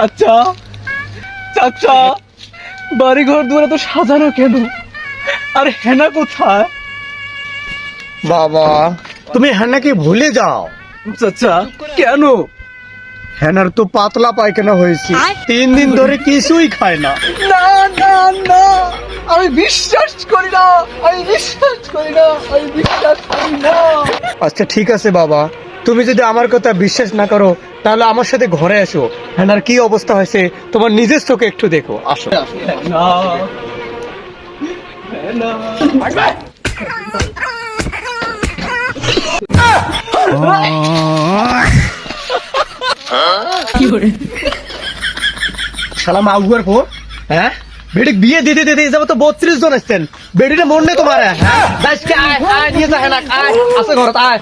চাচা চাচা, বাড়ি ঘর দুয়ারে তো সাজানো কেন, আর হেনা কোথায়? বাবা, তুমি হেনাকে ভুলে যাও। চাচা কেন? হেনার তো পাতলা পায়খানা হয়েছে, 3 দিন ধরে কিছুই খায় না। না না না, আমি বিশ্বাস করি না, আমি বিশ্বাস করি না, আমি বিশ্বাস করি না। আচ্ছা ঠিক আছে বাবা, তুমি যদি আমার কথা বিশ্বাস না করো তাহলে আমার সাথে ঘরে এসো। হেনার কি অবস্থা হয়েছে তোমার নিজের চোখে একটু দেখো, আসো। হেনা, হেনা। শালা মাউয়ার পর, হ্যাঁ বেটিক বিয়ে দিতে দিতে যাবো তো 32 জন আসছেন। বেটিটা মন নেই তোমার? হ্যাঁ আয় আয় নিয়ে যা হেনা, আয় আছে ঘরত আয়।